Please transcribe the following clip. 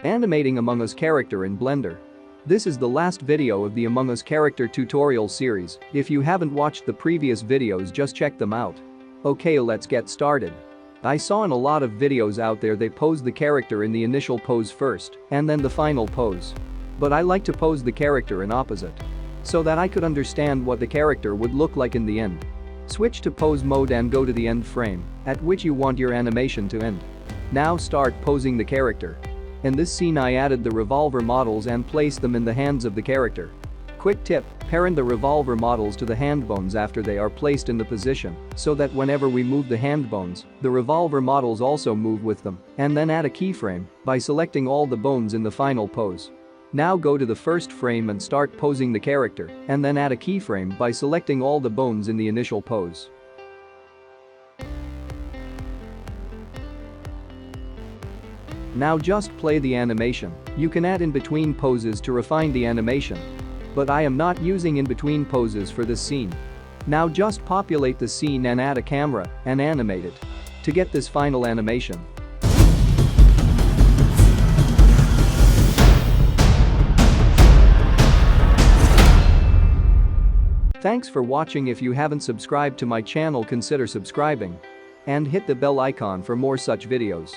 Animating Among Us character in Blender. This is the last video of the Among Us character tutorial series. If you haven't watched the previous videos, just check them out. Okay, let's get started. I saw in a lot of videos out there they pose the character in the initial pose first and then the final pose. But I like to pose the character in opposite, so that I could understand what the character would look like in the end. Switch to pose mode and go to the end frame at which you want your animation to end. Now start posing the character. In this scene I added the revolver models and placed them in the hands of the character. Quick tip: parent the revolver models to the hand bones after they are placed in the position so that whenever we move the hand bones, the revolver models also move with them, and then add a keyframe by selecting all the bones in the final pose. Now go to the first frame and start posing the character, and then add a keyframe by selecting all the bones in the initial pose. Now just play the animation. You can add in between poses to refine the animation, but I am not using in between poses for this scene. Now just populate the scene and add a camera and animate it to get this final animation. Thanks for watching. If you haven't subscribed to my channel, consider subscribing and hit the bell icon for more such videos.